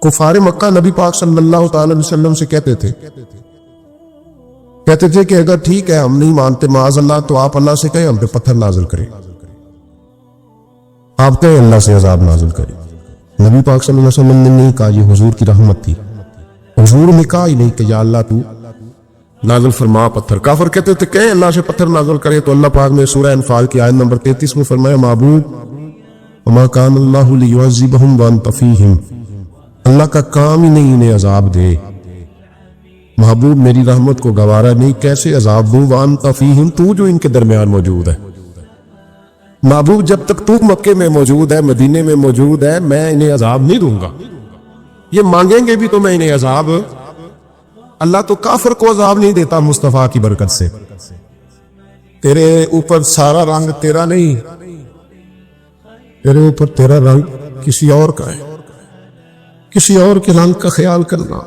کفار مکہ نبی پاک صلی اللہ تعالی وسلم سے کہتے تھے کہ اگر ٹھیک ہے ہم نہیں مانتے معاذ اللہ تو آپ اللہ سے کہیں ہم پہ پتھر نازل کریں، آپ کہیں اللہ سے عذاب نازل کریں۔ نبی پاک صلی اللہ علیہ وسلم نے نہیں کہا، یہ حضور کی رحمت تھی، حضور نے کہا ہی نہیں کہ یا اللہ تو نازل فرما پتھر۔ کافر کہتے تھے کہ اللہ سے پتھر نازل کرے، تو اللہ پاک نے سورہ انفال کی آیت نمبر 33 میں فرمایا معبود وما کان اللہ لیعذبہم وانت فیہم، اللہ کا کام ہی نہیں انہیں عذاب دے، محبوب میری رحمت کو گوارا نہیں کیسے عذاب دوں، وانت فیہم تو جو ان کے درمیان موجود ہے۔ محبوب جب تک تو مکے میں موجود ہے، مدینے میں موجود ہے، میں انہیں عذاب نہیں دوں گا، یہ مانگیں گے بھی تو میں انہیں عذاب، اللہ تو کافر کو عذاب نہیں دیتا مصطفیٰ کی برکت سے۔ تیرے اوپر سارا رنگ تیرا نہیں، تیرے اوپر تیرا رنگ کسی اور کا ہے، کسی اور کے رنگ کا خیال کرنا،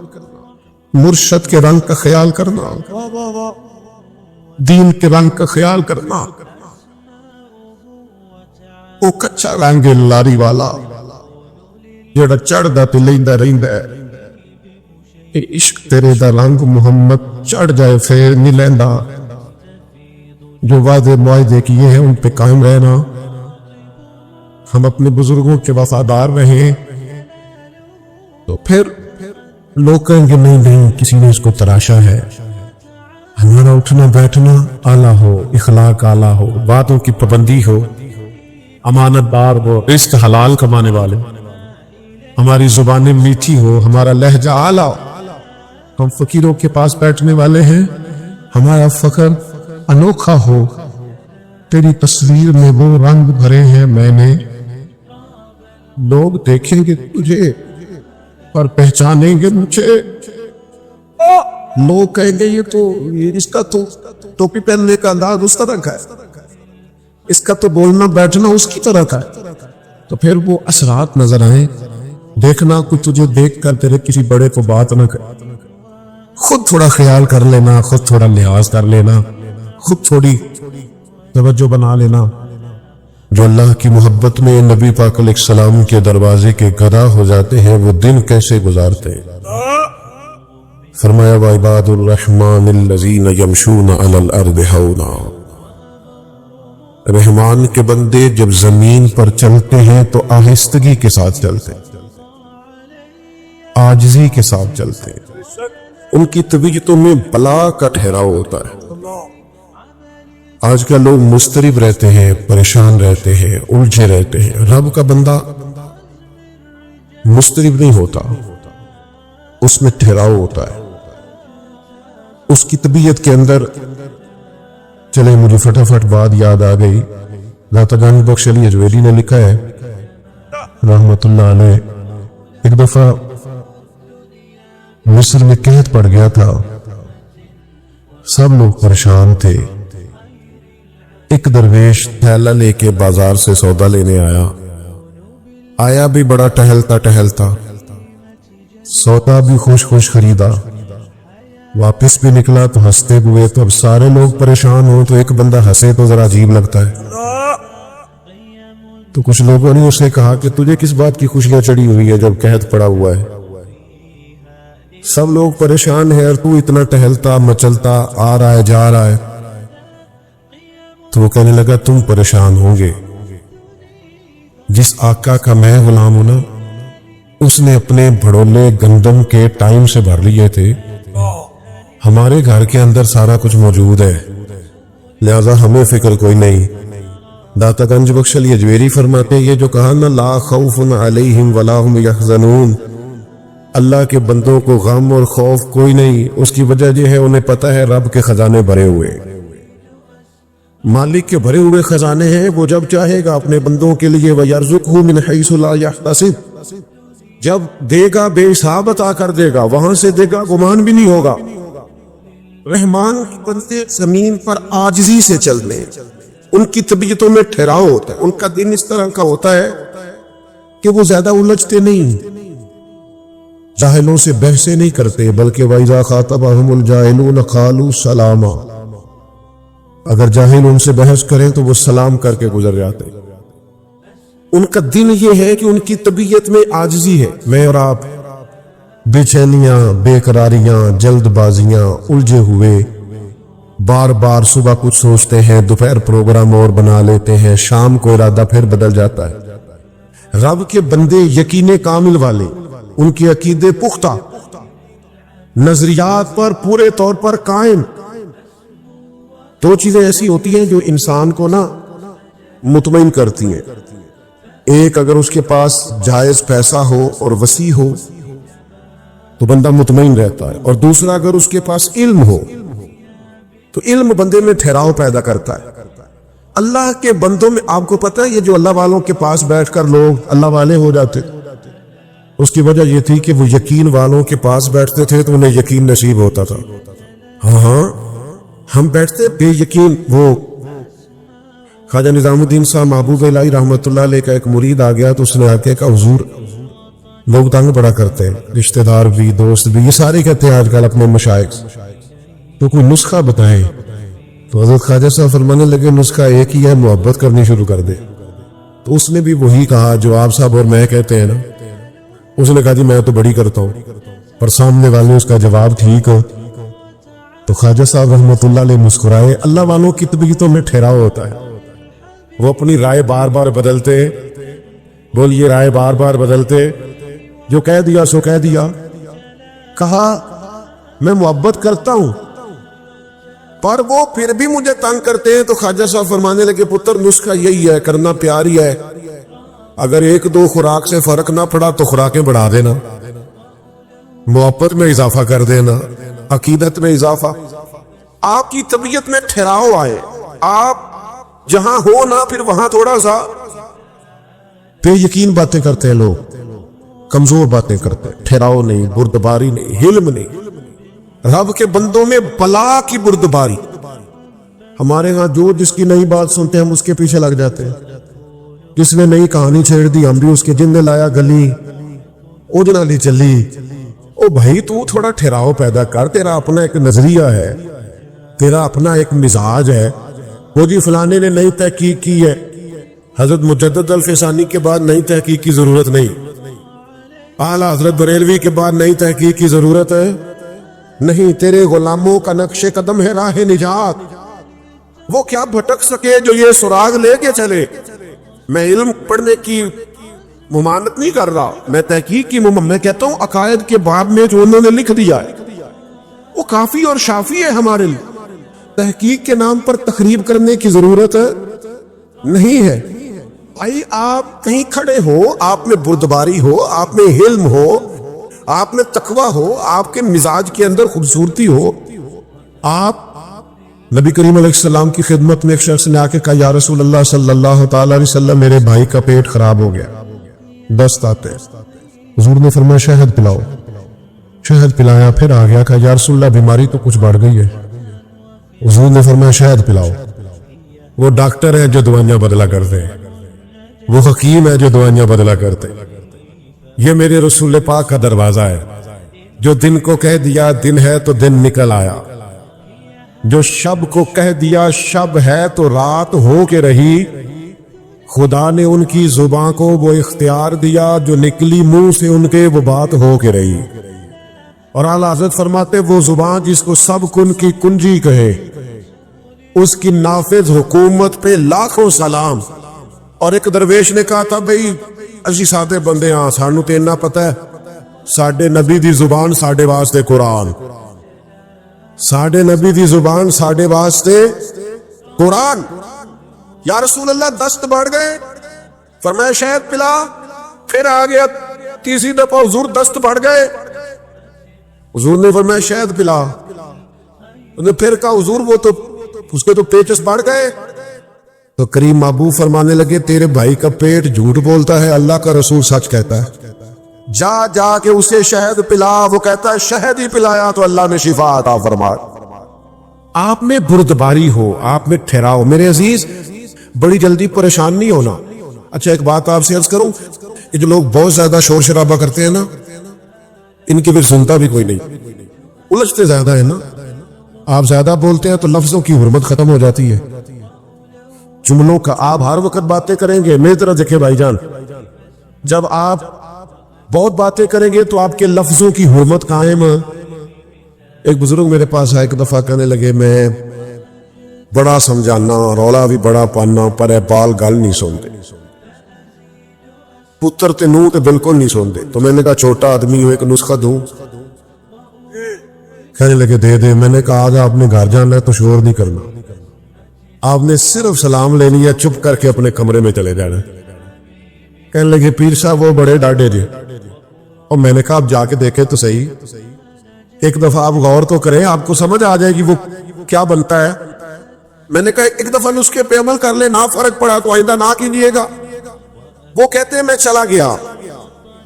مرشد کے رنگ کا خیال کرنا، دین کے رنگ کا خیال کرنا، وہ کچا رنگ لاری والا جڑا چڑھدا تے لیندا رہندا ہے، اے عشق تیرے دا رنگ محمد چڑھ جائے پھر نہیں لیندا، جو وعدے معاہدے کیے ہیں ان پہ قائم رہنا، ہم اپنے بزرگوں کے وفادار رہیں، تو پھر لوگ کہیں گے نہیں کسی نے اس کو تراشا ہے۔ ہمارا اٹھنا بیٹھنا اعلیٰ ہو، اخلاق اعلیٰ ہو، باتوں کی پابندی ہو، امانت دار ہو، رزق حلال کمانے والے، ہماری زبانیں میٹھی ہو، ہمارا لہجہ اعلیٰ ہو، ہم فقیروں کے پاس بیٹھنے والے ہیں، ہمارا فخر انوکھا ہو، تیری تصویر میں وہ رنگ بھرے ہیں میں نے، لوگ دیکھیں گے تجھے اور پہچانیں گے مجھے، لوگ کہیں گے یہ تو اس کا تو ٹوپی پہننے کا انداز اس طرح کا ہے، اس کا تو بولنا بیٹھنا اس کی طرح کا ہے، تو پھر وہ اثرات نظر آئیں، دیکھنا کوئی تجھے دیکھ کر تیرے کسی بڑے کو بات نہ کرے، خود تھوڑا خیال کر لینا، خود تھوڑا لحاظ کر لینا، خود تھوڑی توجہ بنا لینا۔ جو اللہ کی محبت میں نبی پاک علیہ السلام کے دروازے کے گدا ہو جاتے ہیں وہ دن کیسے گزارتے ہیں۔ فرمایا وعباد الرحمن الذین یمشون علی الارض ہونا، رحمان کے بندے جب زمین پر چلتے ہیں تو آہستگی کے ساتھ چلتے ہیں، عاجزی کے ساتھ چلتے ہیں، ان کی طبیعتوں میں بلا کا ٹھہراؤ ہوتا ہے۔ آج کل لوگ مضطرب رہتے ہیں، پریشان رہتے ہیں، الجھے رہتے ہیں، رب کا بندہ مضطرب نہیں ہوتا، اس میں ٹھہراؤ ہوتا ہے، اس کی طبیعت کے اندر۔ چلے مجھے فٹافٹ بات یاد آ گئی، داتا گنج بخش علی اجویری نے لکھا ہے رحمت اللہ علیہ، ایک دفعہ مصر میں قحط پڑ گیا تھا، سب لوگ پریشان تھے، ایک درویش تھیلا لے کے بازار سے سودا لینے آیا بھی بڑا ٹہلتا، سودا بھی خوش خریدا، واپس بھی نکلا تو ہنستے ہوئے، تو اب سارے لوگ پریشان ہوں تو ایک بندہ ہنسے تو ذرا عجیب لگتا ہے، تو کچھ لوگوں نے اسے کہا کہ تجھے کس بات کی خوشیاں چڑھی ہوئی ہے جب قحط پڑا ہوا ہے، سب لوگ پریشان ہیں اور تو اتنا ٹہلتا مچلتا آ رہا ہے جا رہا ہے۔ تو وہ کہنے لگا تم پریشان ہوں گے، جس آقا کا میں غلام ہوں نا، اس نے اپنے بھڑولے گندم کے ٹائم سے بھر لیے تھے، ہمارے گھر کے اندر سارا کچھ موجود ہے، لہذا ہمیں فکر کوئی نہیں۔ داتا گنج بخش علی اجویری فرماتے ہیں یہ جو کہا نا لا خوف علیہم ولا هم یحزنون، اللہ کے بندوں کو غم اور خوف کوئی نہیں، اس کی وجہ یہ ہے انہیں پتہ ہے رب کے خزانے بھرے ہوئے، مالک کے بھرے ہوئے خزانے ہیں، وہ جب چاہے گا اپنے بندوں کے لیے وَيَرْزُقْهُ مِنْ حَيْثُ لَا يَحْتَسِبُ، جب دے گا بے حساب عطا کر دے گا، وہاں سے دے گا گمان بھی نہیں ہوگا۔ رحمان کے بندے زمین پر عاجزی سے چلنے، ان کی طبیعتوں میں ٹھہراؤ ہوتا ہے، ان کا دن اس طرح کا ہوتا ہے کہ وہ زیادہ الجھتے نہیں، جاہلوں سے بحثیں نہیں کرتے، بلکہ وَإِذَا خَاطَبَهُمُ الْجَاهِلُونَ قَالُوا سَلَامًا، اگر جاہل ان سے بحث کریں تو وہ سلام کر کے گزر جاتے۔ ان کا دن یہ ہے کہ ان کی طبیعت میں عاجزی ہے، میں اور آپ بے چینیاں، بے قراریاں، جلد بازیاں، الجھے ہوئے، بار بار صبح کچھ سوچتے ہیں، دوپہر پروگرام اور بنا لیتے ہیں، شام کو ارادہ پھر بدل جاتا ہے۔ رب کے بندے یقین کامل والے، ان کے عقیدے پختہ، نظریات پر پورے طور پر قائم۔ دو چیزیں ایسی ہوتی ہیں جو انسان کو نا مطمئن کرتی ہیں، ایک اگر اس کے پاس جائز پیسہ ہو اور وسیع ہو تو بندہ مطمئن رہتا ہے، اور دوسرا اگر اس کے پاس علم ہو تو علم بندے میں ٹھہراؤ پیدا کرتا ہے۔ اللہ کے بندوں میں آپ کو پتہ ہے یہ جو اللہ والوں کے پاس بیٹھ کر لوگ اللہ والے ہو جاتے، اس کی وجہ یہ تھی کہ وہ یقین والوں کے پاس بیٹھتے تھے تو انہیں یقین نصیب ہوتا تھا۔ ہاں ہم بیٹھتے بے یقین، وہ خواجہ نظام الدین صاحب محبوب الہی رحمۃ اللہ علیہ کا ایک مرید آ گیا تو اس نے آ کے کہا حضور لوگ تنگ بڑا کرتے ہیں، رشتہ دار بھی دوست بھی، یہ سارے کہتے ہیں آج کل اپنے مشائخ، تو کوئی نسخہ بتائیں۔ تو حضرت خواجہ صاحب فرمانے لگے نسخہ ایک ہی ہے، محبت کرنی شروع کر دے۔ تو اس نے بھی وہی کہا جو آپ صاحب اور میں کہتے ہیں نا، اس نے کہا جی میں تو بڑی کرتا ہوں، پر سامنے والے اس کا جواب ٹھیک ہو۔ تو خواجہ صاحب رحمۃ اللہ علیہ مسکرائے۔ اللہ والوں کی طبیعتوں میں ٹھہراؤ ہوتا ہے، وہ اپنی رائے بار بار بدلتے، بولیے رائے بار بار بدلتے، جو کہہ دیا سو کہہ دیا۔ کہا میں محبت کرتا ہوں پر وہ پھر بھی مجھے تنگ کرتے ہیں، تو خواجہ صاحب فرمانے لگے پتر نسخہ یہی ہے، کرنا پیار ہی ہے، اگر ایک دو خوراک سے فرق نہ پڑا تو خوراکیں بڑھا دینا، محبت میں اضافہ کر دینا، عقیدت میں اضافہ، آپ کی طبیعت میں ٹھہراؤ آئے، آپ جہاں ہو نا پھر وہاں تھوڑا سا بے یقین باتیں کرتے ہیں لوگ، کمزور باتیں کرتے ہیں، ٹھہراؤ نہیں، بردباری نہیں، حلم نہیں۔ رب کے بندوں میں بلا کی بردباری، ہمارے ہاں جو جس کی نئی بات سنتے ہیں ہم اس کے پیچھے لگ جاتے ہیں، جس نے نئی کہانی چھیڑ دی ہم بھی اس کے، جن نے لایا گلی اجنا لی چلی۔ او بھائی تو تھوڑا ٹھہراؤ پیدا کر، تیرا اپنا ایک نظریہ ہے، تیرا اپنا ایک مزاج ہے۔ وہ جی فلانے نے نئی تحقیق کی ہے، حضرت مجدد الفسانی کے بعد نئی تحقیق کی ضرورت نہیں، اعلیٰ حضرت بریلوی کے بعد نئی تحقیق کی ضرورت ہے نہیں، تیرے غلاموں کا نقش قدم ہے راہ نجات، وہ کیا بھٹک سکے جو یہ سراغ لے کے چلے۔ میں علم پڑھنے کی ممانت نہیں کر رہا، میں تحقیق کی میں کہتا ہوں عقائد کے باب میں جو انہوں نے لکھ دیا ہے وہ کافی اور شافی ہے ہمارے لیے، تحقیق کے نام پر تخریب کرنے کی ضرورت نہیں ہے۔ بھائی آپ کہیں کھڑے ہو، آپ میں بردباری ہو، آپ میں علم ہو، آپ میں تقوی ہو، آپ کے مزاج کے اندر خوبصورتی ہو، آپ نبی کریم علیہ السلام کی خدمت میں ایک شخص نے آ کے کہا یا رسول اللہ صلی اللہ تعالی علیہ وسلم میرے بھائی کا پیٹ خراب ہو گیا، دست آتے، حضور نے فرمایا شہد پلاؤ، شہد پلایا، پھر آ گیا کہا یا رسول اللہ بیماری تو کچھ بڑھ گئی ہے، حضور نے فرمایا شہد پلاؤ۔ وہ ڈاکٹر ہے جو دوائیاں بدلا کرتے ہیں، وہ حکیم ہے جو دوائیاں بدلا کرتے ہیں، یہ میرے رسول پاک کا دروازہ ہے، جو دن کو کہہ دیا دن ہے تو دن نکل آیا، جو شب کو کہہ دیا شب ہے تو رات ہو کے رہی، خدا نے ان کی زبان کو وہ اختیار دیا جو نکلی منہ سے ان کے وہ بات ہو کے رہی۔ اور اعلیٰ حضرت فرماتے وہ زبان جس کو سب کن کی کنجی کہے، اس کی نافذ حکومت پہ لاکھوں سلام۔ اور ایک درویش نے کہا تھا بھئی اسی سادے بندے ہاں، سانو تے اتنا پتہ ہے ساڈے نبی دی زبان ساڈے واسطے قرآن، ساڈے نبی دی زبان ساڈے واسطے قرآن۔ یا رسول اللہ دست بڑھ گئے، فرمایا شہد پلا، پھر آ گیا تیسری دفعہ حضور دست بڑھ گئے، حضور نے فرمایا شہد پلا، انہوں نے پھر کہا حضور وہ تو اس کے تو پیچس بڑھ گئے، تو کریم محبوب فرمانے لگے تیرے بھائی کا پیٹ جھوٹ بولتا ہے، اللہ کا رسول سچ کہتا ہے، جا جا کے اسے شہد پلا، وہ کہتا ہے شہد ہی پلایا تو اللہ نے شفا عطا فرمایا۔ آپ میں بردباری ہو، آپ میں ٹھہراؤ۔ میرے عزیز بڑی جلدی پریشان نہیں ہونا۔ اچھا ایک بات آپ سے عرض کروں، یہ جو لوگ بہت زیادہ شور شرابہ کرتے ہیں نا، ان کی پھر سنتا بھی کوئی نہیں، الجھتے زیادہ ہے نا، آپ زیادہ بولتے ہیں تو لفظوں کی حرمت ختم ہو جاتی ہے، جملوں کا آپ ہر وقت باتیں کریں گے۔ میری طرح دیکھیں بھائی جان، جب آپ بہت باتیں کریں گے تو آپ کے لفظوں کی حرمت قائم. ایک بزرگ میرے پاس آئے, ایک دفعہ کہنے لگے میں بڑا سمجھانا, رولا بھی بڑا پانا, پر اے بال گل نہیں سنتے, پتر تے نو تے بالکل نہیں سنتے. تو میں نے کہا چھوٹا آدمی ہوں, ایک نسخہ دوں؟ کہنے لگے دے دے. میں نے کہا آج آپ نے گھر جانا ہے تو شور نہیں کرنا, آپ نے صرف سلام لینی ہے, چپ کر کے اپنے کمرے میں چلے جانا. کہنے لگے پیر صاحب وہ بڑے ڈاڈے جی. اور میں نے کہا آپ جا کے دیکھیں تو صحیح, ایک دفعہ آپ غور تو کریں, آپ کو سمجھ آ جائے گی وہ کیا بنتا ہے. میں نے کہا ایک دفعہ نسخے پہ عمل کر لیں, نہ فرق پڑا تو آئندہ نہ کیجیے گا. وہ کہتے ہیں میں چلا گیا.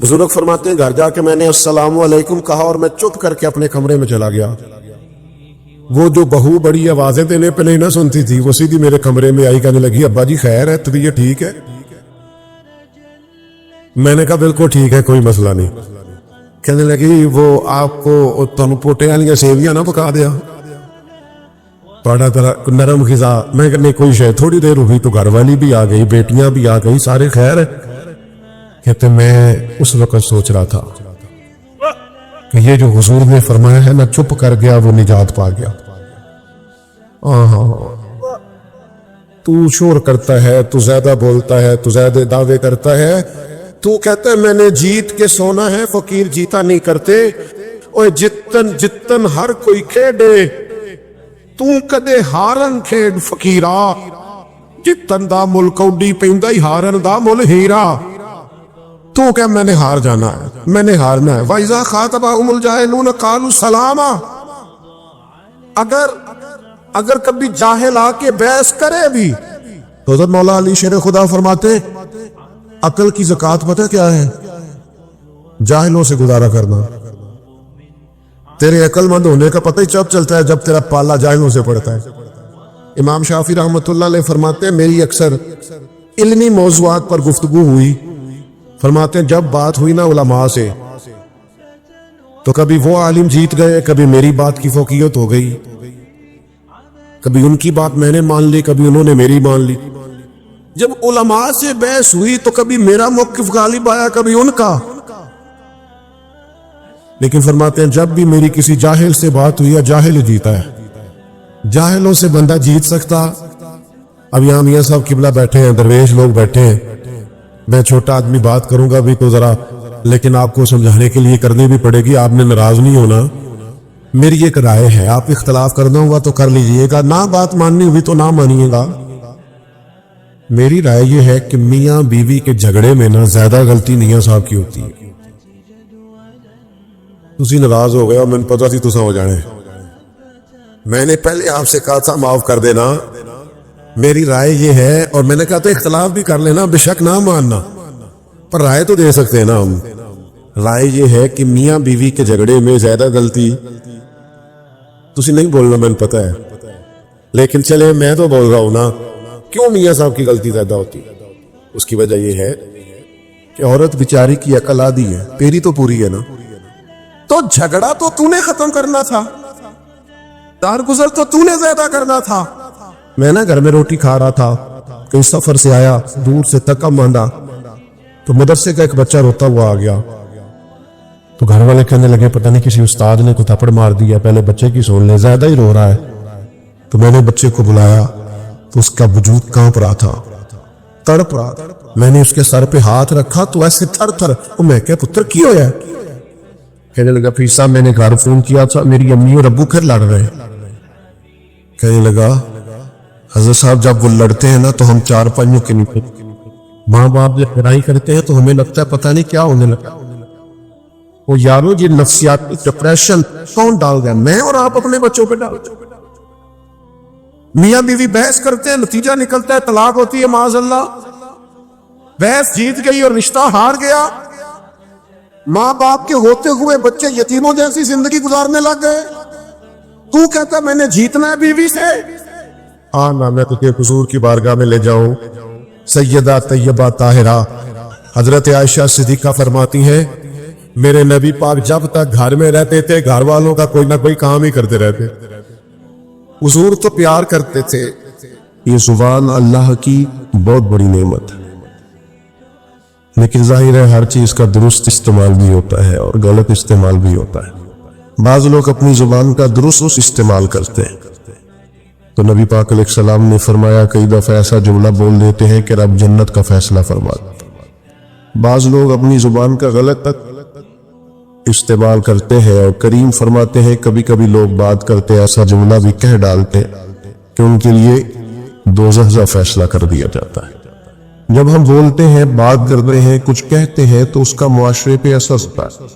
بزرگ فرماتے ہیں گھر جا کے میں نے السلام علیکم کہا اور میں چپ کر کے اپنے کمرے میں چلا گیا. وہ جو بہو بڑی آوازیں دینے پہ نہیں نہ سنتی تھی, وہ سیدھی میرے کمرے میں آئی, کہنے لگی ابا جی خیر ہے, طبیعت ٹھیک ہے؟ میں نے کہا بالکل ٹھیک ہے, کوئی مسئلہ نہیں. کہنے لگی وہ آپ کو تنو پوٹے والی سیویاں نہ پکا دیا, بڑا طرح نرم غذا. میں کہنے کوئی شاید تھوڑی دیر ہوئی تو گھر والی بھی آ گئی, بیٹیاں بھی آ گئی, سارے خیر ہے. کہتے میں اس وقت سوچ رہا تھا کہ یہ جو حضور نے فرمایا ہے نا, چپ کر گیا وہ نجات پا گیا. تو شور کرتا ہے, تو زیادہ بولتا ہے, تو زیادہ دعوے کرتا ہے, تو کہتا ہے میں نے جیت کے سونا ہے, فقیر جیتا نہیں کرتے. اوے جتن جتن ہر کوئی کھیڈے, تو کدے ہارن کھیڈ فقیرا, جتن دا مل کوڈی پیندا ہی ہارن دا مل ہیرا. تو کہ میں نے ہار جانا ہے, میں نے ہارنا ہے. وَإِذَا خَاطَبَهُمُ الْجَاهِلُونَ قَالُوا سَلَامًا. اگر کبھی جاہل آ کے بحث کرے بھی تو حضرت مولا علی شیر خدا فرماتے عقل کی زکوٰۃ پتہ کیا ہے؟ جاہلوں سے گزارا کرنا. تیرے عقل مند ہونے کا پتہ ہی چب چلتا ہے جب تیرا پالا جاہلوں سے پڑتا ہے. امام شافعی رحمۃ اللہ علیہ فرماتے ہیں میری اکثر علمی موضوعات پر گفتگو ہوئی, فرماتے ہیں جب بات ہوئی نا علماء سے تو کبھی وہ عالم جیت گئے, کبھی میری بات کی فوقیت ہو گئی, کبھی ان کی بات میں نے مان لی, کبھی انہوں نے میری مان لی. جب علماء سے بحث ہوئی تو کبھی میرا موقف غالب آیا, کبھی ان کا. لیکن فرماتے ہیں جب بھی میری کسی جاہل سے بات ہوئی, جاہل جیتا ہے. جاہلوں سے بندہ جیت سکتا. اب یہاں میاں صاحب قبلہ بیٹھے ہیں, درویش لوگ بیٹھے ہیں, میں چھوٹا آدمی بات کروں گا بھی تو ذرا, لیکن آپ کو سمجھانے کے لیے کرنی بھی پڑے گی, آپ نے ناراض نہیں ہونا. میری ایک رائے ہے, آپ اختلاف کرنا ہوگا تو کر لیجئے گا, نہ بات ماننی ہوئی تو نہ مانیے گا. میری رائے یہ ہے کہ میاں بیوی کے جھگڑے میں نہ زیادہ غلطی میاں صاحب کی ہوتی ہے. تسی ناراض ہو گئے اور میں نے پتا تھی تسا ہو جانے, میں نے پہلے آپ سے کہا تھا معاف کر دینا. میری رائے یہ ہے, اور میں نے کہا تھا اختلاف بھی کر لینا, بے شک نہ ماننا, پر رائے تو دے سکتے ہیں نا ہم. رائے یہ ہے کہ میاں بیوی کے جھگڑے میں زیادہ غلطی, تسی نہیں بولنا میں نے پتا ہے, لیکن چلے میں تو بول رہا ہوں نا, کیوں میاں صاحب کی غلطی زیادہ ہوتی؟ اس کی وجہ یہ ہے کہ عورت بیچاری کی عقل آدھی ہے, تیری تو پوری ہے نا. تو جھگڑا تو نے ختم کرنا تھا, دارگزر تو نے زیادہ کرنا تھا. میں نا گھر میں روٹی کھا رہا تھا, کہیں سفر سے آیا, دور سے تکا ماندا, تو مدرسے کا ایک بچہ روتا ہوا آ گیا. تو گھر والے کہنے لگے پتہ نہیں کسی استاد نے کوئی تھپڑ مار دیا, پہلے بچے کی سن لے, زیادہ ہی رو رہا ہے. تو میں نے بچے کو بلایا تو اس کا وجود کانپ رہا تھا, تڑپ رہا تھا. میں نے اس کے سر پہ ہاتھ رکھا تو ایسے تھر تھر, میں کہا پتر کی ہویا ہے؟ کہنے لگا پیر صاحب میں نے گھر فون کیا تھا, میری امی اور ابو پھر لڑ رہے. کہنے لگا حضرت صاحب جب وہ لڑتے ہیں نا تو ہم چار پائیوں کے نیچے, ماں باپ جب لڑائی کرتے ہیں تو ہمیں لگتا ہے پتہ نہیں کیا ہونے لگا. وہ یارو یہ نفسیاتی ڈپریشن کون ڈال گیا؟ میں اور آپ اپنے بچوں پہ ڈالتے. میاں بیوی بحث کرتے ہیں, نتیجہ نکلتا ہے طلاق ہوتی ہے معاذ اللہ. بحث جیت گئی اور رشتہ ہار گیا. ماں باپ کے ہوتے ہوئے بچے یتیموں جیسی زندگی گزارنے لگ گئے. تو کہتا میں نے جیتنا ہے بیوی سے. نہ میں تجھے حضور کی بارگاہ میں لے جاؤں. سیدہ طیبہ طاہرہ حضرت عائشہ صدیقہ فرماتی ہیں میرے نبی پاک جب تک گھر میں رہتے تھے گھر والوں کا کوئی نہ کوئی کام ہی کرتے رہتے. حضور تو پیار کرتے تھے. یہ سبحان اللہ کی بہت بڑی نعمت ہے. لیکن ظاہر ہے ہر چیز کا درست استعمال بھی ہوتا ہے اور غلط استعمال بھی ہوتا ہے۔ بعض لوگ اپنی زبان کا درست استعمال کرتے ہیں، تو نبی پاک علیہ السلام نے فرمایا کئی دفعہ ایسا جملہ بول دیتے ہیں کہ رب جنت کا فیصلہ فرما دیتا ہے۔ بعض لوگ اپنی زبان کا غلط استعمال کرتے ہیں، اور کریم فرماتے ہیں کبھی کبھی لوگ بات کرتے ایسا جملہ بھی کہہ ڈالتے کہ ان کے لیے دوزخ کا فیصلہ کر دیا جاتا ہے۔ جب ہم بولتے ہیں، بات کرتے ہیں، کچھ کہتے ہیں تو اس کا معاشرے پہ اثر ہوتا ہے۔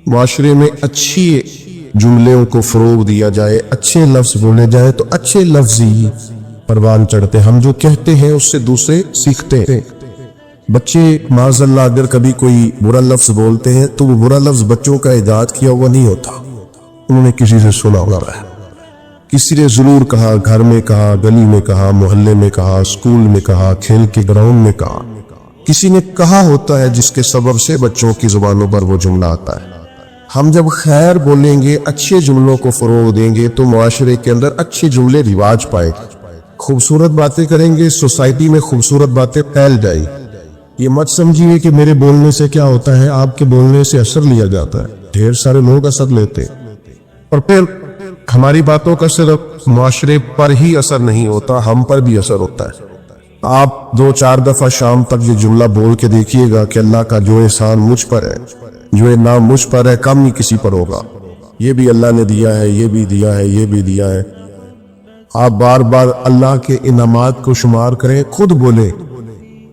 معاشرے میں اچھی جملوں کو فروغ دیا جائے، اچھے لفظ بولے جائے تو اچھے لفظ ہی پروان چڑھتے۔ ہم جو کہتے ہیں اس سے دوسرے سیکھتے ہیں۔ بچے معاذ اللہ اگر کبھی کوئی برا لفظ بولتے ہیں تو وہ برا لفظ بچوں کا ایجاد کیا ہوا نہیں ہوتا، انہوں نے کسی سے سنا ہوتا ہے، کسی نے ضرور کہا، گھر میں کہا، گلی میں کہا، محلے میں کہا، اسکول میں کہا، کھیل کے گراؤنڈ میں کہا، کسی نے کہا ہوتا ہے جس کے سبب سے بچوں کی زبانوں پر وہ جملہ آتا ہے۔ ہم جب خیر بولیں گے، اچھے جملوں کو فروغ دیں گے تو معاشرے کے اندر اچھے جملے رواج پائے گا۔ خوبصورت باتیں کریں گے، سوسائٹی میں خوبصورت باتیں پھیل جائیں۔ یہ مت سمجھیے کہ میرے بولنے سے کیا ہوتا ہے، آپ کے بولنے سے اثر لیا جاتا ہے، ڈھیر سارے لوگ اثر لیتے ہیں، اور پھر ہماری باتوں کا صرف معاشرے پر ہی اثر نہیں ہوتا، ہم پر بھی اثر ہوتا ہے۔ آپ 2-4 دفعہ شام تک یہ جملہ بول کے دیکھیے گا کہ اللہ کا جو احسان مجھ پر ہے، جو انعام مجھ پر ہے، کم ہی کسی پر ہوگا۔ یہ بھی اللہ نے دیا ہے، یہ بھی دیا ہے، یہ بھی دیا ہے۔ آپ بار بار اللہ کے انعامات کو شمار کریں، خود بولیں،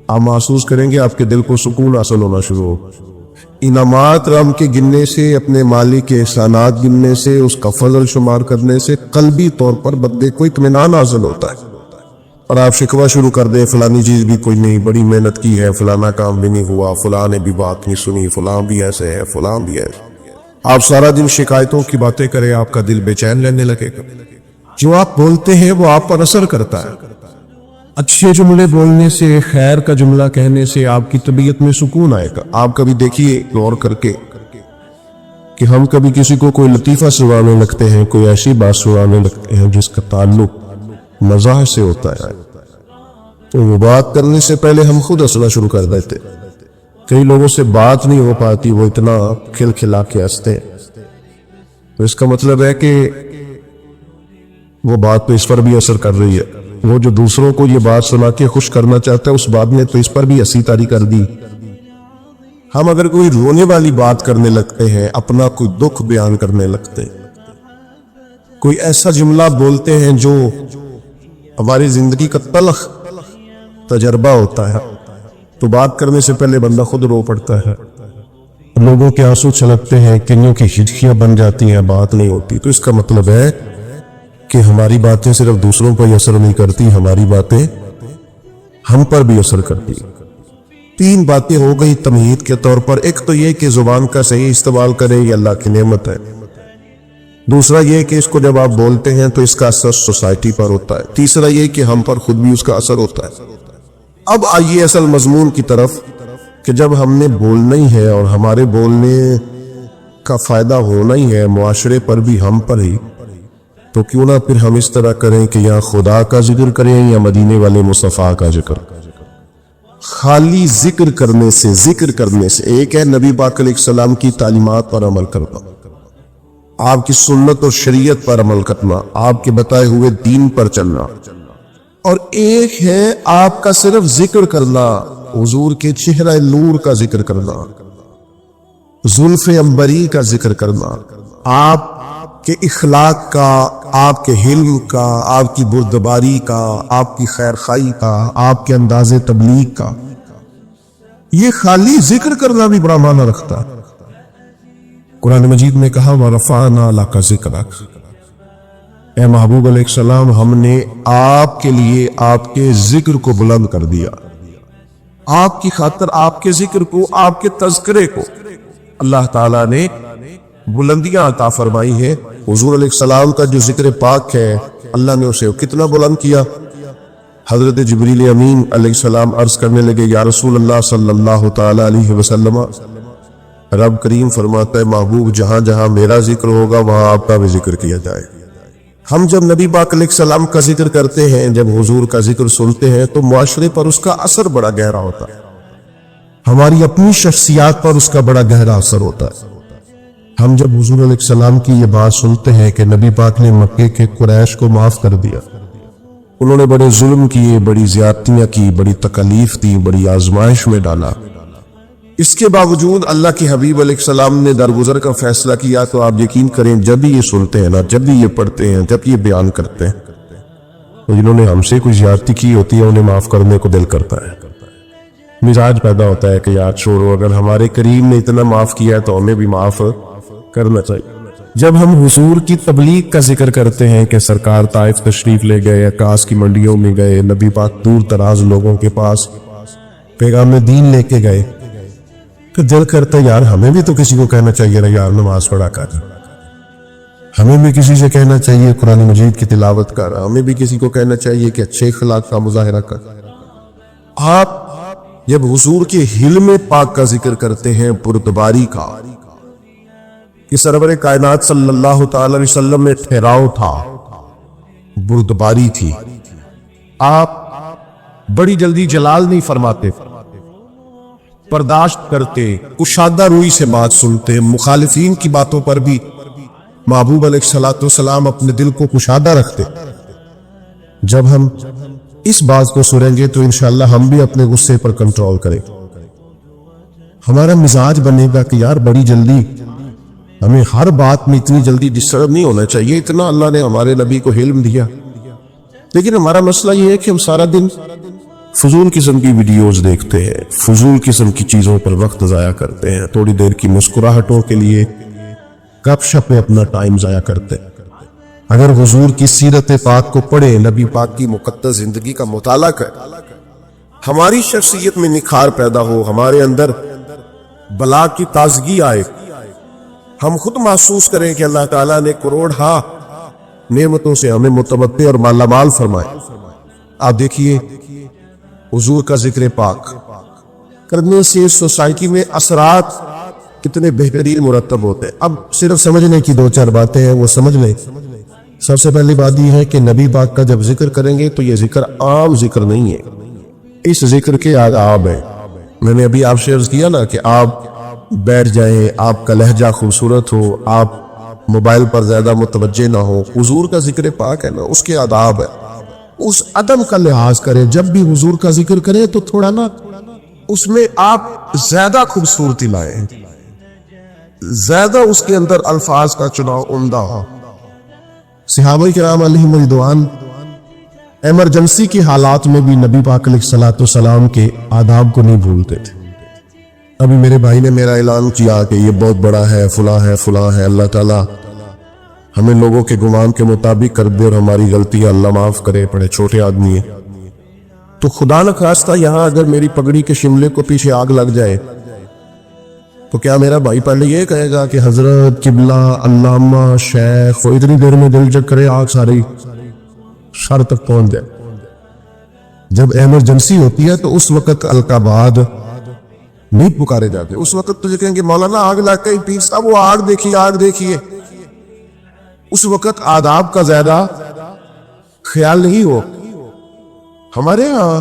آپ محسوس کریں گے آپ کے دل کو سکون حاصل ہونا شروع ہو۔ انعامات رب کے گننے سے، اپنے مالک کے احسانات گننے سے، اس کا فضل شمار کرنے سے قلبی طور پر بندے کو اطمینان حاصل ہوتا ہے۔ اور آپ شکوہ شروع کر دیں، فلانی چیز بھی کوئی نہیں، بڑی محنت کی ہے، فلانا کام بھی نہیں ہوا، فلاں نے بھی بات نہیں سنی، فلاں بھی ایسے ہے، فلاں بھی ایسے۔ آپ سارا دن شکایتوں کی باتیں کریں، آپ کا دل بے چین رہنے لگے گا۔ جو آپ بولتے ہیں وہ آپ پر اثر کرتا ہے۔ اچھے جملے بولنے سے، خیر کا جملہ کہنے سے آپ کی طبیعت میں سکون آئے گا۔ آپ کبھی دیکھیے غور کر کے کہ ہم کبھی کسی کو کوئی لطیفہ سنانے لگتے ہیں، کوئی ایسی بات سنانے لگتے ہیں جس کا تعلق مزاح سے ہوتا ہے، تو وہ بات کرنے سے پہلے ہم خود ہنسنا شروع کر دیتے۔ کئی لوگوں سے بات نہیں ہو پاتی، وہ اتنا کھلکھلا کے ہنستے ہیں، تو اس کا مطلب ہے کہ وہ بات تو اس پر بھی اثر کر رہی ہے۔ وہ جو دوسروں کو یہ بات سنا کے خوش کرنا چاہتا ہے، اس بات نے تو اس پر بھی ہنسی طاری کر دی۔ ہم اگر کوئی رونے والی بات کرنے لگتے ہیں، اپنا کوئی دکھ بیان کرنے لگتے ہیں، کوئی ایسا جملہ بولتے ہیں جو ہماری زندگی کا تلخ تجربہ ہوتا ہے، تو بات کرنے سے پہلے بندہ خود رو پڑتا ہے، لوگوں کے آنسو چھلکتے ہیں، کئیوں کی ہچکیاں بن جاتی ہیں، بات نہیں ہوتی۔ تو اس کا مطلب ہے کہ ہماری باتیں صرف دوسروں پر ہی اثر نہیں کرتی، ہماری باتیں ہم پر بھی اثر کرتی۔ 3 باتیں ہو گئی تمہید کے طور پر۔ ایک تو یہ کہ زبان کا صحیح استعمال کریں، یہ اللہ کی نعمت ہے۔ دوسرا یہ کہ اس کو جب آپ بولتے ہیں تو اس کا اثر سوسائٹی پر ہوتا ہے۔ تیسرا یہ کہ ہم پر خود بھی اس کا اثر ہوتا ہے۔ اب آئیے اصل مضمون کی طرف کہ جب ہم نے بولنا ہی ہے اور ہمارے بولنے کا فائدہ ہونا ہی ہے معاشرے پر بھی، ہم پر ہی، تو کیوں نہ پھر ہم اس طرح کریں کہ یا خدا کا ذکر کریں یا مدینے والے مصطفیٰ کا ذکر۔ خالی ذکر کرنے سے ایک ہے نبی پاک علیہ السلام کی تعلیمات پر عمل کرنا، آپ کی سنت اور شریعت پر عمل کرنا، آپ کے بتائے ہوئے دین پر چلنا، اور ایک ہے آپ کا صرف ذکر کرنا، حضور کے چہرہ نور کا ذکر کرنا، زلف عنبری کا ذکر کرنا، آپ کے اخلاق کا، آپ کے حلم کا، آپ کی بردباری کا، آپ کی خیرخواہی کا، آپ کے انداز تبلیغ کا۔ یہ خالی ذکر کرنا بھی بڑا معنی رکھتا ہے۔ قرآن مجید میں کہا وَرَفَعْنَا لَكَ ذِكْرَكَ، اے محبوب علیہ السلام، ہم نے آپ کے لیے آپ کے ذکر کو بلند کر دیا، آپ کی خاطر آپ کے ذکر کو، آپ کے تذکرے کو اللہ تعالیٰ نے بلندیاں عطا فرمائی ہے۔ حضور علیہ السلام کا جو ذکر پاک ہے، اللہ نے اسے کتنا بلند کیا۔ حضرت جبریل امین علیہ السلام عرض کرنے لگے یا رسول اللہ صلی اللہ تعالی علیہ وسلم، رب کریم فرماتا ہے محبوب جہاں جہاں میرا ذکر ہوگا وہاں آپ کا بھی ذکر کیا جائے۔ ہم جب نبی پاک علیہ السلام کا ذکر کرتے ہیں، جب حضور کا ذکر سنتے ہیں، تو معاشرے پر اس کا اثر بڑا گہرا ہوتا ہے۔ ہماری اپنی شخصیات پر اس کا بڑا گہرا اثر ہوتا ہے۔ ہم جب حضور علیہ السلام کی یہ بات سنتے ہیں کہ نبی پاک نے مکے کے قریش کو معاف کر دیا، انہوں نے بڑے ظلم کیے، بڑی زیادتیاں کی، بڑی تکالیف دی، بڑی آزمائش میں ڈالا، اس کے باوجود اللہ کے حبیب علیہ السلام نے درگزر کا فیصلہ کیا، تو آپ یقین کریں جب بھی یہ سنتے ہیں نا، جب بھی یہ پڑھتے ہیں، جب یہ بیان کرتے ہیں، تو جنہوں نے ہم سے کوئی زیادتی کی ہوتی ہے انہیں معاف کرنے کو دل کرتا ہے، مزاج پیدا ہوتا ہے کہ یار چھوڑو، اگر ہمارے کریم نے اتنا معاف کیا ہے تو ہمیں بھی معاف کرنا چاہیے۔ جب ہم حضور کی تبلیغ کا ذکر کرتے ہیں کہ سرکار طائف تشریف لے گئے، عکاس کی منڈیوں میں گئے، نبی پاک دور دراز لوگوں کے پاس پیغام دین لے کے گئے، تو دل کرتا ہے یار ہمیں بھی تو کسی کو کہنا چاہیے نا یار نماز پڑھا کر، ہمیں بھی کسی سے کہنا چاہیے قرآن مجید کی تلاوت کر، ہمیں بھی کسی کو کہنا چاہیے کہ اچھے اخلاق کا مظاہرہ کر۔ آپ جب حضور کے حلم پاک کا ذکر کرتے ہیں، پرتباری کا، کہ سرور کائنات صلی اللہ تعالی علیہ وسلم میں ٹھہراؤ تھا، بردباری تھی، آپ بڑی جلدی جلال نہیں فرماتے، برداشت کرتے، کشادہ روئی سے بات سنتے، مخالفین کی باتوں پر بھی محبوب علیہ السلام اپنے دل کو کشادہ رکھتے۔ جب ہم اس بات کو سنیں گے تو انشاءاللہ ہم بھی اپنے غصے پر کنٹرول کریں، ہمارا مزاج بنے گا کہ یار بڑی جلدی ہمیں ہر بات میں اتنی جلدی ڈسٹرب نہیں ہونا چاہیے، اتنا اللہ نے ہمارے نبی کو علم دیا۔ لیکن ہمارا مسئلہ یہ ہے کہ ہم سارا دن فضول قسم کی ویڈیوز دیکھتے ہیں، فضول قسم کی چیزوں پر وقت ضائع کرتے ہیں، تھوڑی دیر کی مسکراہٹوں کے لیے گپ شپ میں اپنا ٹائم ضائع کرتے ہیں۔ اگر حضور کی سیرت پاک کو پڑھے، نبی پاک کی مقدس زندگی کا مطالعہ کرے، ہماری شخصیت میں نکھار پیدا ہو، ہمارے اندر بلا کی تازگی آئے، ہم خود محسوس کریں کہ اللہ تعالیٰ نے کروڑہا نعمتوں سے ہمیں متمتع اور مالا مال فرمائے۔ آپ دیکھیے حضور کا ذکر پاک کرنے سے سوسائٹی میں اثرات کتنے بہترین مرتب ہوتے ہیں۔ اب صرف سمجھنے کی دو چار باتیں ہیں، وہ سمجھ لیں۔ سب سے پہلی بات یہ ہے کہ نبی پاک کا جب ذکر کریں گے تو یہ ذکر عام ذکر نہیں ہے، اس ذکر کے آداب ہیں۔ میں نے ابھی آپ سے عرض کیا نا کہ آپ بیٹھ جائیں، آپ کا لہجہ خوبصورت ہو، آپ موبائل پر زیادہ متوجہ نہ ہو، حضور کا ذکر پاک ہے نا، اس کے آداب ہے، اس ادب کا لحاظ کریں۔ جب بھی حضور کا ذکر کریں تو تھوڑا نا اس میں آپ زیادہ خوبصورتی لائیں، زیادہ اس کے اندر الفاظ کا چناؤ عمدہ ہو۔ صحابہ کرام علیہم رضوان ایمرجنسی کے حالات میں بھی نبی پاک علیہ السلام کے آداب کو نہیں بھولتے تھے۔ ابھی میرے بھائی نے میرا اعلان کیا کہ یہ بہت بڑا ہے، فلاں ہے، فلاں ہے، اللہ تعالیٰ ہمیں لوگوں کے گمان کے مطابق کر دے اور ہماری غلطیاں اللہ معاف کرے، بڑے چھوٹے آدمی ہیں۔ تو خدا نخواستہ یہاں اگر میری پگڑی کے شملے کو پیچھے آگ لگ جائے تو کیا میرا بھائی پہلے یہ کہے گا کہ حضرت قبلہ علامہ شیخ، وہ اتنی دیر میں دل جگ کرے آگ ساری سر تک پہنچ جائے؟ جب ایمرجنسی ہوتی ہے تو اس وقت القابات نہیں پکارے جاتے، اس وقت تو یہ کہیں گے مولانا آگ لگ گئی، پیر صاحب وہ آگ دیکھیے، آگ دیکھیے۔ اس وقت آداب کا زیادہ خیال نہیں ہو۔ ہمارے ہاں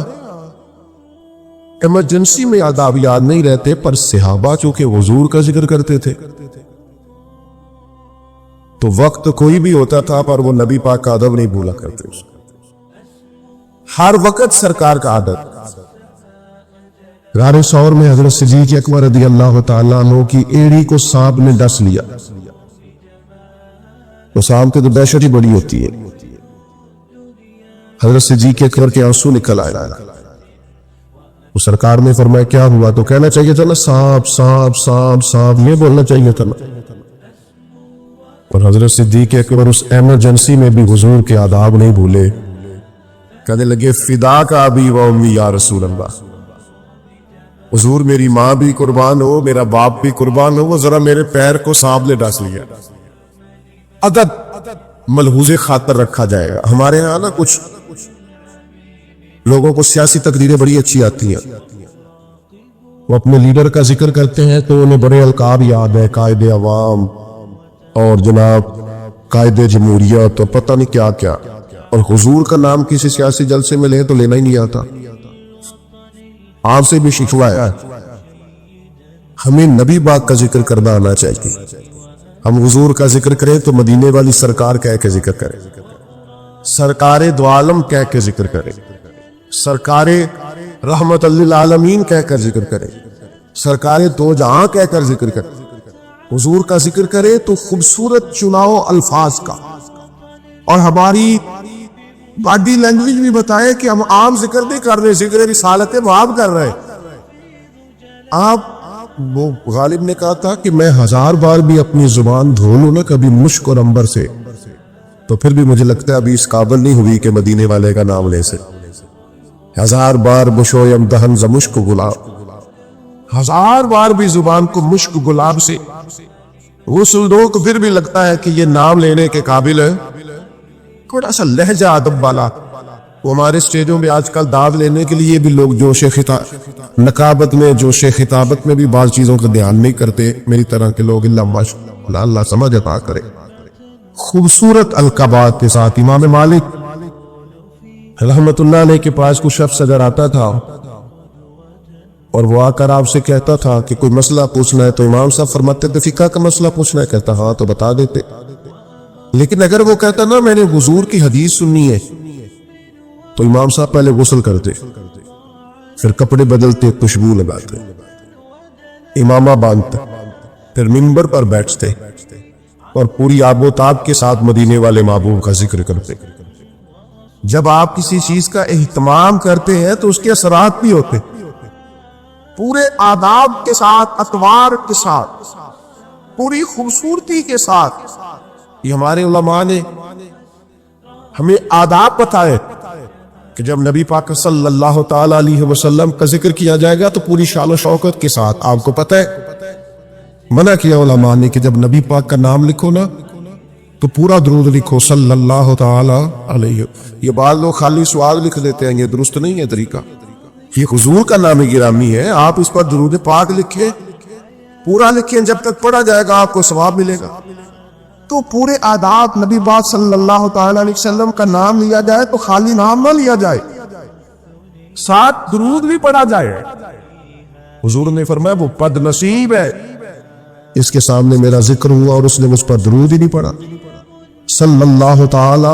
ایمرجنسی میں آداب یاد نہیں رہتے، پر صحابہ چونکہ حضور کا ذکر کرتے تھے تو وقت کوئی بھی ہوتا تھا پر وہ نبی پاک کا ادب نہیں بھولا کرتے، ہر وقت سرکار کا ادب۔ غار ثور میں حضرت صدیق اکبر رضی اللہ تعالیٰ عنہ کی ایڑی کو سانپ نے ڈس لیا، تو سانپ کی تو دہشت ہی بڑی ہوتی ہے، حضرت صدیق اکبر کے آنسو نکل آئے، تو سرکار نے فرمایا کیا ہوا؟ تو کہنا چاہیے تھا نا سانپ سانپ سانپ سانپ، یہ بولنا چاہیے تھا نا۔ اور حضرت صدیق اکبر اس ایمرجنسی میں بھی حضور کے آداب نہیں بھولے، کہنے لگے فدا کا ابی و امی یا رسول اللہ، حضور میری ماں بھی قربان ہو، میرا باپ بھی قربان ہو، وہ ذرا میرے پیر کو سانپ نے ڈس لیا۔ ادب ملحوظ خاطر رکھا جائے گا۔ ہمارے ہاں نا کچھ لوگوں کو سیاسی تقریریں بڑی اچھی آتی ہیں، وہ اپنے لیڈر کا ذکر کرتے ہیں تو انہیں بڑے القاب یاد ہے، قائد عوام اور جناب قائد جمہوریت اور پتہ نہیں کیا کیا، اور حضور کا نام کسی سیاسی جلسے میں لیں تو لینا ہی نہیں آتا۔ آپ سے بھی شکوہ ہے ہمیں نبی پاک کا ذکر کرنا آنا چاہیے. ہم حضور کا ذکر کریں تو مدینے والی سرکار کہہ کے ذکر کریں, سرکار دو عالم کہہ کے ذکر کریں, سرکار رحمت للعالمین کہہ کر ذکر کریں, سرکار دو جہاں کہہ کر ذکر کریں. حضور کا ذکر کرے تو خوبصورت چناؤ الفاظ کا, اور ہماری باڈی لینگویج بھی بتائے کہ ہم عام ذکر نہیں کر رہے, ذکر رسالت باب کر رہے. آپ وہ غالب نے کہا تھا کہ میں 1000 بار بھی اپنی زبان دھو لوں نا کبھی مشک اور عنبر سے, تو پھر بھی مجھے لگتا ہے ابھی اس قابل نہیں ہوئی کہ مدینے والے کا نام لے سکے. 1000 بار بشویم دہن ز مشک گلاب, 1000 بار بھی زبان کو مشک گلاب سے غسل دو تو پھر بھی لگتا ہے کہ یہ نام لینے کے قابل ہے. تھوڑا سا لہجہ ادب والا. وہ ہمارے اسٹیجوں میں آج کل دعوت لینے کے لیے بھی لوگ جوش نقابت میں جوش خطابت میں بھی بعض چیزوں کا دھیان نہیں کرتے. میری طرح کے لوگ اللہ سمجھ عطا کرے. خوبصورت القابات کے ساتھ امام مالک رحمت اللہ علیہ کے پاس کچھ شخص اگر آتا تھا اور وہ آ کر آپ سے کہتا تھا کہ کوئی مسئلہ پوچھنا ہے, تو امام صاحب فرماتے تھے فقہ کا مسئلہ پوچھنا ہے؟ کہتا ہاں, تو بتا دیتے. لیکن اگر وہ کہتا نا میں نے حضور کی حدیث سننی ہے, تو امام صاحب پہلے غسل کرتے, پھر کپڑے بدلتے, خوشبو لگاتے, امامہ باندھتے, پھر منبر پر بیٹھتے اور پوری آب و تاب کے ساتھ مدینے والے محبوب کا ذکر کرتے. جب آپ کسی چیز کا اہتمام کرتے ہیں تو اس کے اثرات بھی ہوتے, پورے آداب کے ساتھ, اطوار کے ساتھ, پوری خوبصورتی کے ساتھ. یہ ہمارے علماء نے ہمیں آداب بتائے کہ جب نبی پاک صلی اللہ تعالی علیہ وسلم کا ذکر کیا جائے گا تو پوری شان و شوکت کے ساتھ. آپ کو پتہ ہے منع کیا علماء نے کہ جب نبی پاک کا نام لکھو نا تو پورا درود لکھو صلی اللہ تعالی علیہ. یہ بعض لوگ خالی سوال لکھ دیتے ہیں, یہ درست نہیں ہے طریقہ. یہ حضور کا نام گرامی ہے, آپ اس پر درود پاک لکھیں, پورا لکھیں, جب تک پڑھا جائے گا آپ کو ثواب ملے گا. تو پورے آداب نبی پاک صلی اللہ تعالی علیہ وسلم کا نام لیا جائے تو خالی نام نہ لیا جائے, ساتھ درود بھی پڑھا جائے. حضور نے فرمایا وہ بد نصیب ہے اس کے سامنے میرا ذکر ہوا اور اس نے مجھ پر درود ہی نہیں پڑھا صلی اللہ تعالی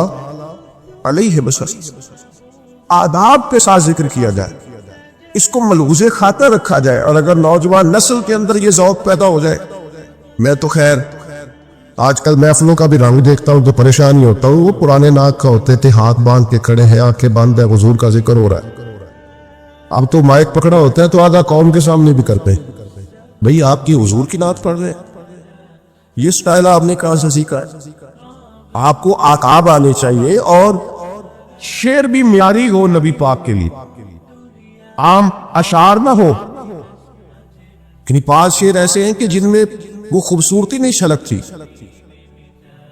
علیہ وسلم. آداب کے ساتھ ذکر کیا جائے, اس کو ملحوظ خاطر رکھا جائے. اور اگر نوجوان نسل کے اندر یہ ذوق پیدا ہو جائے, میں تو خیر آج کل محفلوں کا بھی رنگ دیکھتا ہوں تو پریشان ہی ہوتا ہوں. وہ پرانے ناک کا ہوتے تھے, ہاتھ باندھ کے کھڑے ہیں, آنکھیں بند ہے, حضور کا ذکر ہو رہا ہے. اب تو مائک پکڑا ہوتا ہے تو آدھا قوم کے سامنے بھی کرتے ہیں بھئی آپ کی حضور کی نعت پڑھ رہے ہیں. یہ سٹائل آپ نے کہاں سے سیکھا ہے؟ آپ کو آکاب آنے چاہیے اور شعر بھی معیاری ہو نبی پاک کے لیے, عام اشعار نہ ہو. یعنی 5 شعر ایسے ہیں کہ جن میں وہ خوبصورتی نہیں چھلکتی.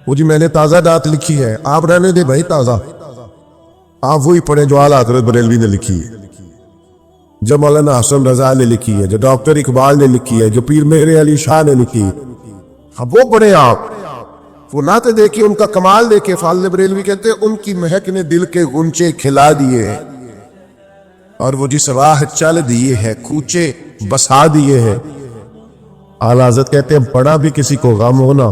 وہ جی میں نے تازہ نعت لکھی ہے, آپ رہنے دے بھائی تازہ, آپ وہی پڑھیں جو اعلیٰ حضرت بریلوی نے لکھی ہے, جو مولانا حسن رضا نے لکھی ہے, جو ڈاکٹر اقبال نے لکھی ہے, جو پیر مہر علی شاہ نے لکھی ہے. اب وہ پڑھیں آپ, وہ نعتیں دیکھیں, ان کا کمال دیکھیں. فاضل بریلوی کہتے ہیں ان کی مہک نے دل کے غنچے کھلا دیے ہیں, اور وہ جس راہ چل دیے ہے کوچے بسا دیے ہیں. اعلیٰ حضرت کہتے ہیں پڑھا بھی کسی کو غم ہونا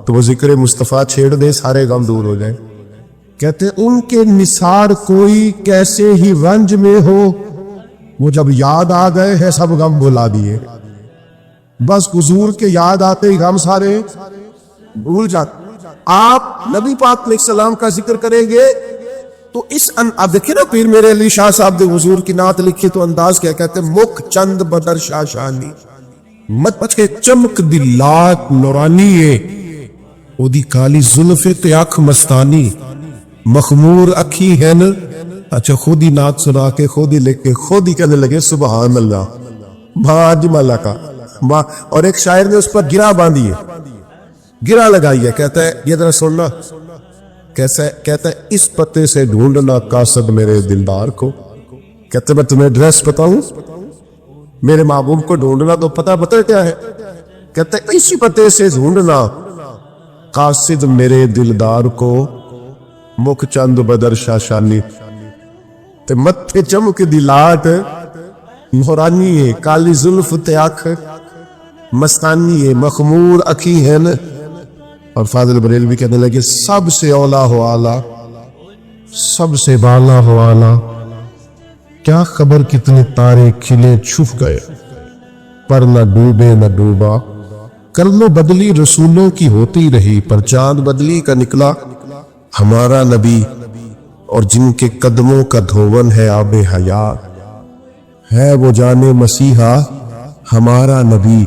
تو وہ ذکر مصطفیٰ چھیڑ دے, سارے غم دور ہو جائیں. کہتے ہیں ان کے نثار کوئی کیسے ہی رنج میں ہو, وہ جب یاد آ گئے ہیں سب غم بھلا دیے. بس حضور کے یاد آتے ہی غم سارے بھول جاتے. آپ نبی پاک علیہ السلام کا ذکر کریں گے تو اس اب دیکھیں نا پیر میرے علی شاہ صاحب نے حضور کی نعت لکھی تو انداز کیا کہتے ہیں, مکھ چند بدر شاشانی مت پچ کے چمک دی لاک نورانی ہے, او دی کالی زلف تے اکھ مستانی, مخمور اکھی ہے نا. اچھا خود ہی نعت سنا کے خود ہی لکھ کے خود ہی کہنے لگے سبحان اللہ بھاج مالا کا. اور ایک شاعر نے اس پر گرہ باندھی ہے, گرہ لگائی ہے, کہتا ہے یہ ذرا سننا کیسا ہے, کہتا ہے اس پتے سے ڈھونڈنا قاصد میرے دلدار کو. کہتے میں تمہیں ایڈریس بتاؤں, میرے محبوب کو ڈھونڈنا تو پتہ کیا ہے, کہتا ہے اسی پتے سے ڈھونڈنا قاصد میرے دلدار کو, مکھ چند بدر شاشانی تے متھے چمک دی لاٹ نورانی ہے, کالی زلف تے اکھ مستانی یہ مخمور اکی ہے نا. اور فاضل بریلوی کہنے لگے سب سے اولا ہو آلہ، سب سے بالا ہو آلہ. کیا خبر کتنے تارے کھلے چھپ گئے، پر نہ ڈوبے نہ ڈوبا. کر لو بدلی رسولوں کی ہوتی رہی، پر چاند بدلی کا نکلا ہمارا نبی. اور جن کے قدموں کا دھون ہے آب حیات، ہے وہ جان مسیحا ہمارا نبی.